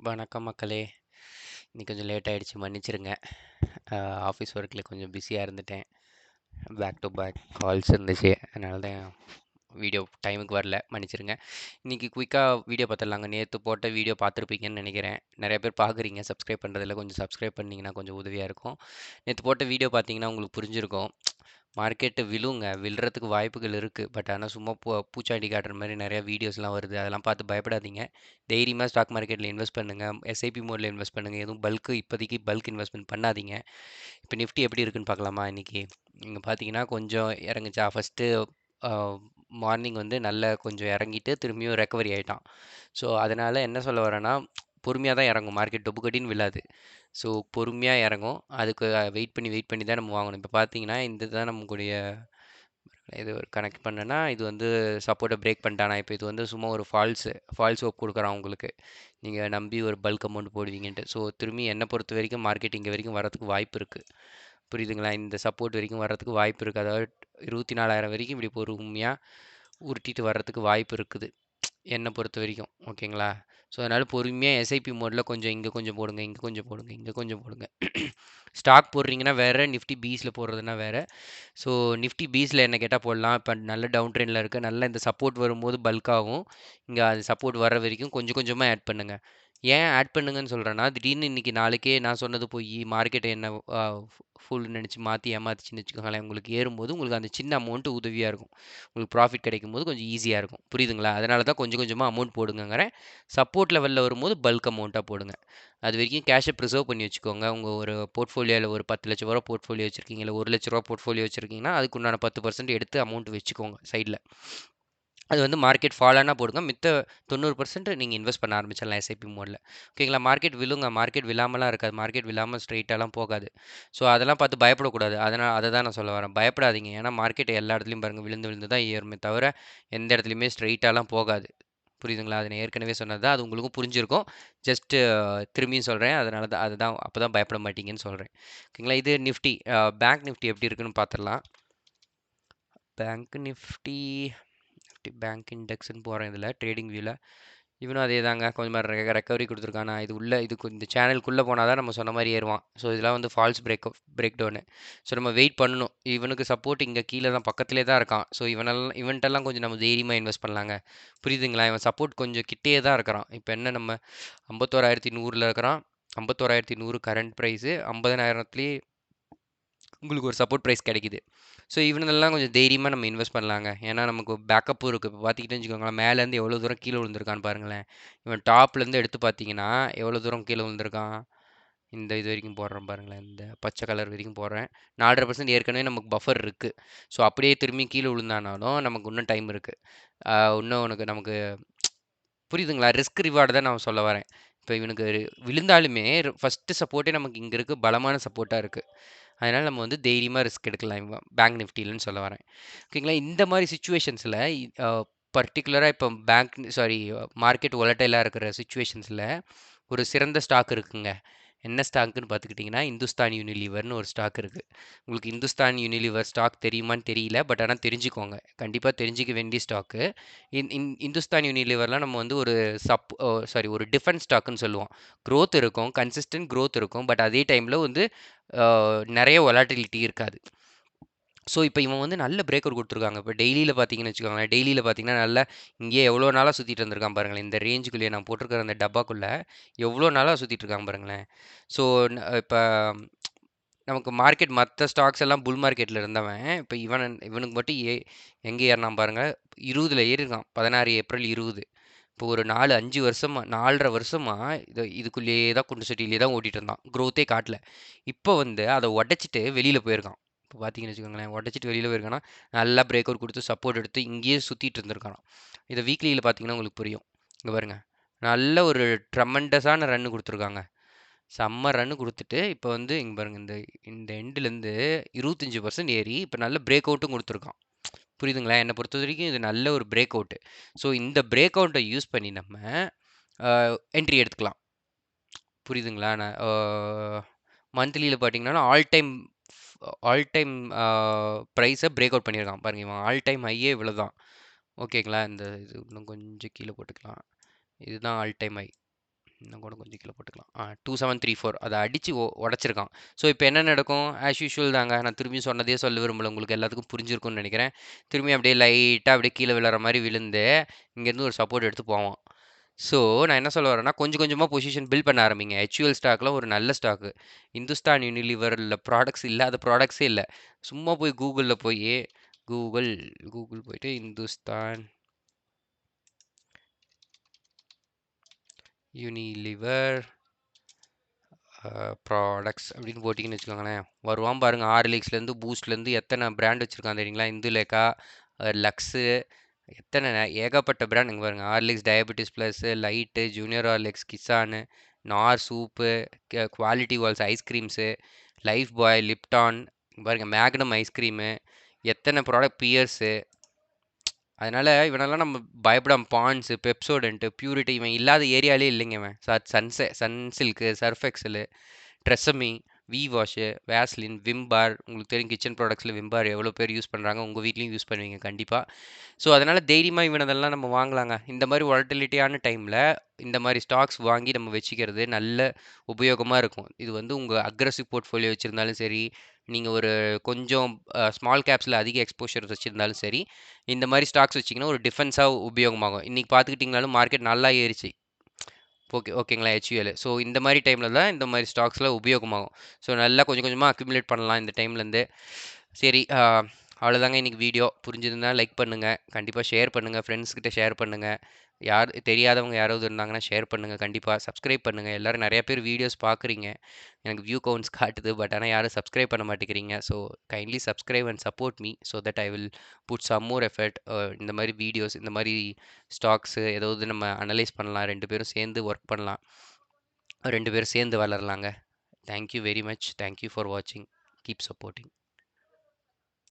வணக்கம் மக்களே. இன்னைக்கு கொஞ்சம் லேட் ஆயிடுச்சு, மன்னிச்சிருங்க. ஆஃபீஸ் ஒர்க்கில் கொஞ்சம் பிஸியாக இருந்துட்டேன். பேக் டு பேக் கால்ஸ் இருந்துச்சு, அதனால தான் வீடியோ டைமுக்கு வரல, மன்னிச்சிருங்க. இன்றைக்கி குயிக்காக வீடியோ பார்த்துடலாங்க. நேற்று போட்ட வீடியோ பார்த்துருப்பீங்கன்னு நினைக்கிறேன். நிறைய பேர் பார்க்குறீங்க, சப்ஸ்கிரைப் பண்ணுறதில்ல. கொஞ்சம் சப்ஸ்கிரைப் பண்ணிங்கன்னா கொஞ்சம் உதவியாக இருக்கும். நேற்று போட்ட வீடியோ பார்த்தீங்கன்னா உங்களுக்கு புரிஞ்சிருக்கும். மார்க்கெட்டு விழுங்க, விழுறதுக்கு வாய்ப்புகள் இருக்குது. பட் ஆனால் சும்மா பூச்சாண்டி காட்டுற மாதிரி நிறையா வீடியோஸ்லாம் வருது. அதெல்லாம் பார்த்து பயப்படாதீங்க. தைரியமாக ஸ்டாக் மார்க்கெட்டில் இன்வெஸ்ட் பண்ணுங்கள். எஸ்ஐபி மோடில் இன்வெஸ்ட் பண்ணுங்கள். எதுவும் இப்போதைக்கு பல்க் இன்வெஸ்ட்மெண்ட் பண்ணாதீங்க. இப்போ நிஃப்டி எப்படி இருக்குன்னு பார்க்கலாமா இன்றைக்கி? இங்கே பார்த்தீங்கன்னா கொஞ்சம் இறங்குச்சா. ஃபஸ்ட்டு மார்னிங் வந்து நல்ல கொஞ்சம் இறங்கிட்டு திரும்பியும் ரெக்கவரி ஆகிட்டான். ஸோ அதனால் என்ன சொல்ல வரேன்னா, பொறுமையாக தான் இறங்கும். மார்க்கெட் டொப்பு கட்டின்னு விழாது. ஸோ பொறுமையாக இறங்கும். அதுக்கு வெயிட் பண்ணி தான் நம்ம வாங்கணும். இப்போ பார்த்தீங்கன்னா இந்த தான் நம்மளுடைய இது ஒரு கனெக்ட் பண்ணேன்னா இது வந்து சப்போர்ட்டை பிரேக் பண்ணிட்டானா. இப்போ இது வந்து சும்மா ஒரு ஃபால்ஸ் ஹோப் கொடுக்குறான் உங்களுக்கு. நீங்கள் நம்பி ஒரு பல்க் அமௌண்ட் போடுவீங்கன்ட்டு. ஸோ திரும்பி என்னை பொறுத்த வரைக்கும் மார்க்கெட் இங்கே வரைக்கும் வரதுக்கு வாய்ப்பு இருக்குது. புரியுதுங்களா? இந்த சப்போர்ட் வரைக்கும் வர்றதுக்கு வாய்ப்பு இருக்குது. அதாவது 24,000 வரைக்கும் இப்படி பொறுமையாக உருட்டிட்டு வர்றதுக்கு வாய்ப்பு இருக்குது என்னை பொறுத்த வரைக்கும். ஓகேங்களா? ஸோ அதனால் பொறுமையாக எஸ்ஐபி மோடில் கொஞ்சம் இங்கே கொஞ்சம் போடுங்க, இங்கே கொஞ்சம் போடுங்க, இங்கே கொஞ்சம் போடுங்க. ஸ்டாக் போடுறீங்கன்னா வேறு, நிஃப்டி பீஸில் போடுறதுனா வேறு. ஸோ நிஃப்டி பீஸில் என்ன கேட்டால் போடலாம். இப்போ நல்ல டவுன் ட்ரெண்டில் இருக்குது. நல்ல இந்த சப்போர்ட் வரும்போது பல்காகும். இங்கே அது சப்போர்ட் வர வரைக்கும் கொஞ்சம் கொஞ்சமாக ஆட் பண்ணுங்கள். ஏன் ஆட் பண்ணுங்கன்னு சொல்கிறேன்னா, திடீர்னு இன்றைக்கி நாளைக்கே நான் சொன்னது போய் மார்க்கெட்டை என்ன ஃபுல் நினச்சி மாற்றி ஏமாற்றிச்சின்னு வச்சுக்கோங்களேன். உங்களுக்கு ஏறும்போது உங்களுக்கு அந்த சின்ன அமௌண்ட்டு உதவியாக இருக்கும். உங்களுக்கு ப்ராஃபிட் கிடைக்கும் போது கொஞ்சம் ஈஸியாக இருக்கும். புரியுதுங்களா? அதனால தான் கொஞ்சம் கொஞ்சமாக அமௌண்ட் போடுங்கங்கிறேன். சப்போர்ட் லெவலில் வரும்போது பல்க் அமௌண்ட்டாக போடுங்க. அது வரைக்கும் கேஷை ப்ரிசர்வ் பண்ணி வச்சுக்கோங்க. உங்கள் ஒரு போர்ட்ஃபோலியோவில் ஒரு 10 லட்ச ரூபா போர்ட்ஃபோலியோ வச்சுருக்கீங்க, இல்லை 1 லட்ச ரூபா போர்ட்ஃபோலியோ வச்சுருக்கீங்கன்னா அதுக்கு உண்டான 10% எடுத்து அமௌண்ட் வச்சுக்கோங்க சைடில். அது வந்து மார்க்கெட் ஃபால் ஆனால் போடுங்க. மித்த 90% நீங்கள் இன்வெஸ்ட் பண்ண ஆரம்பிச்சிடலாம் எஸ்ஐபி மோடில். ஓகேங்களா? மார்க்கெட் விழுங்க. மார்க்கெட் விழாமலாம் இருக்காது. மார்க்கெட் விழாமல் ஸ்ட்ரெயிட்டாலாம் போகாது. ஸோ அதெல்லாம் பார்த்து பயப்படக்கூடாது. அதை தான் நான் சொல்ல வரேன். பயப்படாதீங்க. ஏன்னா மார்க்கெட் எல்லா இடத்துலையும் பாருங்கள் விழுந்து விழுந்து தான் ஏறுமே தவிர எந்த இடத்துலையுமே ஸ்ட்ரெயிட்டாலாம் போகாது. புரியுதுங்களா? அதை நான் ஏற்கனவே சொன்னது தான். அது உங்களுக்கும் புரிஞ்சிருக்கும். ஜஸ்ட்டு திரும்பியும் சொல்கிறேன். அதனால தான் அதுதான் அப்போ தான் பயப்பட மாட்டீங்கன்னு சொல்கிறேன். ஓகேங்களா? இது நிஃப்டி. பேங்க் நிஃப்டி எப்படி இருக்குன்னு பார்த்துடலாம். பேங்க் நிஃப்டி பேங்க் இண்டெக்ஸ்ன்னு போகிறேன். இதில் ட்ரேடிங் வியூவில் இவனும் அதே தாங்க. கொஞ்சம் ரெக்கவரி கொடுத்துருக்கான். நான் இதுக்கு இந்த சேனலுக்குள்ளே போனால் தான் நம்ம சொன்ன மாதிரி ஏறுவான். ஸோ இதெல்லாம் வந்து ஃபால்ஸ் பிரேக் டவுனு. ஸோ நம்ம வெயிட் பண்ணணும். இவனுக்கு சப்போர்ட் இங்கே கீழே தான் பக்கத்துலேயே தான் இருக்கான். ஸோ இவன்ட்டெல்லாம் கொஞ்சம் நம்ம தைரியமாக இன்வெஸ்ட் பண்ணலாங்க. புரியுதுங்களா? இவன் சப்போர்ட் கொஞ்சம் கிட்டே தான் இருக்கிறான். இப்போ என்ன நம்ம 51,100 இருக்கிறான். 51,100 கரண்ட் ப்ரைஸு. 50,000த்துலேயே உங்களுக்கு ஒரு சப்போர்ட் ப்ரைஸ் கிடைக்குது. ஸோ இவனெல்லாம் கொஞ்சம் தைரியமாக நம்ம இன்வெஸ்ட் பண்ணலாங்க. ஏன்னா நமக்கு பேக்கப்பும் இருக்குது. இப்போ பார்த்துக்கிட்டே வச்சுக்கோங்களேன், மேலேருந்து எவ்வளோ தூரம் கீழே விழுந்திருக்கான்னு பாருங்களேன். இவன் டாப்லேருந்து எடுத்து பார்த்தீங்கன்னா எவ்வளோ தூரம் கீழே விழுந்திருக்கான். இந்த இது வரைக்கும் போடுறேன் பாருங்களேன். இந்த பச்சை கலர் வரைக்கும் போடுறேன். 4.5% ஏற்கனவே நமக்கு பஃபர் இருக்குது. ஸோ அப்படியே திரும்பி கீழே விழுந்தானாலும் நமக்கு இன்னும் டைம் இருக்குது. இன்னும் நமக்கு புரியுதுங்களா? ரிஸ்க் ரிவார்டு தான் நான் சொல்ல வரேன். இப்போ இவனுக்கு விழுந்தாலுமே ஃபஸ்ட்டு சப்போர்ட்டே நமக்கு இங்கே இருக்குது. பலமான சப்போர்ட்டாக இருக்குது. அதனால் நம்ம வந்து தைரியமாக ரிஸ்க் எடுக்கலாம் பேங்க் நிஃப்டிலன்னு சொல்ல வரேன். ஓகேங்களா? இந்த மாதிரி சுச்சுவேஷன்ஸில் பர்டிகுலராக இப்போ மார்க்கெட் ஒலட்டைலாக இருக்கிற சுச்சுவேஷன்ஸில் ஒரு சிறந்த ஸ்டாக் இருக்குங்க. என்ன ஸ்டாக்குன்னு பார்த்துக்கிட்டிங்கன்னா, இந்துஸ்தான் யூனிலீவர்னு ஒரு ஸ்டாக் இருக்குது. உங்களுக்கு இந்துஸ்தான் யூனிலீவர் ஸ்டாக் தெரியுமான்னு தெரியல. பட் ஆனால் தெரிஞ்சுக்கோங்க. கண்டிப்பாக தெரிஞ்சிக்க வேண்டிய ஸ்டாக்கு. இந்துஸ்தான் யூனிலீவர்லாம் நம்ம வந்து ஒரு டிஃபென்ஸ் ஸ்டாக்குன்னு சொல்லுவோம். க்ரோத் இருக்கும், கன்சிஸ்டன்ட் க்ரோத் இருக்கும். பட் அதே டைமில் வந்து நிறைய வொலாட்டிலிட்டி இருக்காது. ஸோ இப்போ இவன் வந்து நல்ல பிரேக் அவுட் கொடுத்துருக்காங்க. இப்போ டெய்லியில் பார்த்தீங்கன்னு வச்சுக்கோங்களேன், டெய்லியில் பார்த்தீங்கன்னா நல்லா இங்கேயே எவ்வளோ நாளாக சுற்றிட்டு இருந்திருக்கான் பாருங்களேன். இந்த ரேஞ்சுக்குள்ளேயே நான் போட்டிருக்கிற அந்த டப்பாக்குள்ளே எவ்வளோ நாளாக சுற்றிட்டு இருக்காங்க பாருங்களேன். ஸோ இப்போ நமக்கு மார்க்கெட் மற்ற ஸ்டாக்ஸ் எல்லாம் புல் மார்க்கெட்டில் இருந்தவன் இப்போ இவனுக்கு மட்டும் எங்கே ஏறினான் பாருங்கள். 20ல் ஏறிருக்கான். 16 ஏப்ரல் 20. இப்போ ஒரு 4-5 வருஷமாக 4.5 வருஷமாக இதுக்குள்ளேயே தான் குண்டு சட்டியிலே தான் ஓட்டிகிட்டு இருந்தான். க்ரோத்தே காட்டல. இப்போ வந்து அதை உடச்சிட்டு வெளியில் போயிருக்கான். இப்போ பார்த்தீங்கன்னு வச்சுக்கோங்களேன், உடச்சிட்டு வெளியில் போயிருக்கானா நல்லா பிரேக் அவுட் கொடுத்து சப்போர்ட் எடுத்து இங்கேயே சுற்றிட்டு இருந்திருக்கான். இதை வீக்லியில் பார்த்தீங்கன்னா உங்களுக்கு புரியும். இங்கே பாருங்க, நல்ல ஒரு ட்ரமெண்டஸான ரன்னு கொடுத்துருக்காங்க. செம்ம ரன்னு கொடுத்துட்டு இப்போ வந்து இங்கே பாருங்க, இந்த இந்த எண்டுலேருந்து 25% ஏறி இப்போ நல்ல பிரேக் அவுட்டும் கொடுத்துருக்கான். புரியுதுங்களா? என்னை பொறுத்த வரைக்கும் இது நல்ல ஒரு பிரேக் அவுட்டு. ஸோ இந்த பிரேக் அவுட்டை யூஸ் பண்ணி நம்ம என்ட்ரி எடுத்துக்கலாம். புரியுதுங்களா? நான் மந்த்லியில் பார்த்தீங்கன்னா ஆல் டைம் ப்ரைஸை பிரேக் அவுட் பண்ணியிருக்கான் பாருங்க. இவன் ஆல் டைம் ஹையே இவ்வளோ தான். ஓகேங்களா? இந்த இது இன்னும் கொஞ்சம் கீழே போட்டுக்கலாம். இதுதான் ஆல் டைம் ஹை. இன்னும் கூட கொஞ்சம் கீழே போட்டுக்கலாம். 2734 அதை அடித்து உடச்சிருக்கான். ஸோ இப்போ என்ன நடக்கும்? ஆஸ் யூஷுவல் தாங்க. நான் திரும்பி சொன்னதே சொல்ல விரும்பல, உங்களுக்கு எல்லாத்துக்கும் புரிஞ்சிருக்கும்னு நினைக்கிறேன். திரும்பி அப்படியே லைட்டாக அப்படியே கீழே விழுற மாதிரி விழுந்து இங்கேருந்து ஒரு சப்போர்ட் எடுத்து போவான். ஸோ நான் என்ன சொல்ல வரேன்னா, கொஞ்சம் கொஞ்சமாக பொசிஷன் பில்ட் பண்ண ஆரம்பிங்க. ஹெச்யூஎல் ஸ்டாக்லாம் ஒரு நல்ல ஸ்டாக்கு. இந்துஸ்தான் யூனிலிவரில் ப்ராடக்ட்ஸ் இல்லாத ப்ராடக்ட்ஸே இல்லை. சும்மா போய் கூகுளில் போய் கூகுள் போயிட்டு இந்துஸ்தான் யூனிலிவர் ப்ராடக்ட்ஸ் அப்படின்னு போட்டிங்கன்னு வச்சுக்கோங்களேன், வருவான் பாருங்கள். ஹார்லிக்ஸ்லேருந்து பூஸ்ட்லேருந்து எத்தனை பிராண்ட் வச்சுருக்கான் தெரியுங்களா? இந்துலேக்கா, லக்ஸு, எத்தனை ஏகப்பட்ட பிராண்ட் இங்கே பாருங்கள். Horlicks diabetes plus, light, junior Horlicks, Kissan, Knorr soup, Kwality Walls ice creams, Lifebuoy, Lipton, பாருங்கள் மேக்னம் ஐஸ்கிரீமு, எத்தனை ப்ராடக்ட், பியர்ஸு. அதனால் இவனெல்லாம் நம்ம பயப்படாம பாண்ட்ஸு, பெப்சோடென்ட்டு, பியூரிட்டி, இவன் இல்லாத ஏரியாலே இல்லைங்க. இவன் Sunsilk, surf excel, Tresemme, V wash, Vaseline, Vim bar. உங்களுக்கு தெரியும் கிச்சன் ப்ராடக்ட்ஸில் விம் பார் எவ்வளோ பேர் யூஸ் பண்ணுறாங்க. உங்கள் வீட்லேயும் யூஸ் பண்ணுவீங்க கண்டிப்பாக. ஸோ அதனால் தைரியமாக இவனதெல்லாம் நம்ம வாங்கலாங்க. இந்த மாதிரி வாலட்டிலிட்டியான டைமில் இந்த மாதிரி ஸ்டாக்ஸ் வாங்கி நம்ம வச்சுக்கிறது நல்ல உபயோகமாக இருக்கும். இது வந்து உங்கள் அக்ரஸிவ் போர்ட்ஃபோலியோ வச்சுருந்தாலும் சரி, நீங்கள் ஒரு கொஞ்சம் ஸ்மால் கேப்ஸில் அதிக எக்ஸ்போஷர் வச்சுருந்தாலும் சரி, இந்த மாதிரி ஸ்டாக்ஸ் வச்சிங்கன்னா ஒரு டிஃபென்ஸாக உபயோகமாகும். இன்றைக்கி பார்த்துக்கிட்டிங்கனாலும் மார்க்கெட் நல்லா ஏறிச்சு. ஓகேங்களா? ஹெச்யூஎல். ஸோ இந்த மாதிரி டைமில் தான் இந்த மாதிரி ஸ்டாக்ஸில் உபயோகமாகும். ஸோ நல்லா கொஞ்சம் கொஞ்சமாக அக்யூமுலேட் பண்ணலாம் இந்த டைம்லேருந்து. சரி, அவ்வளோதாங்க இன்றைக்கி வீடியோ. புரிஞ்சுதுன்னா லைக் பண்ணுங்கள், கண்டிப்பாக ஷேர் பண்ணுங்கள், ஃப்ரெண்ட்ஸ்கிட்ட ஷேர் பண்ணுங்கள். யார் தெரியாதவங்க யாராவது இருந்தாங்கன்னா ஷேர் பண்ணுங்கள், கண்டிப்பாக சப்ஸ்கிரைப் பண்ணுங்கள். எல்லோரும் நிறைய பேர் வீடியோஸ் பார்க்குறீங்க, எனக்கு வியூ கவுண்ட்ஸ் காட்டுது. பட் ஆனால் யாரும் சப்ஸ்கிரைப் பண்ண மாட்டேங்கிறீங்க. So kindly subscribe and support me so that I will put some more effort. இந்த மாதிரி வீடியோஸ், இந்த மாதிரி ஸ்டாக்ஸு ஏதாவது நம்ம அனலைஸ் பண்ணலாம், 2 பேரும் சேர்ந்து ஒர்க் பண்ணலாம், 2 பேரும் சேர்ந்து வளரலாங்க. Thank you very much. Thank you for வாட்சிங். Keep supporting.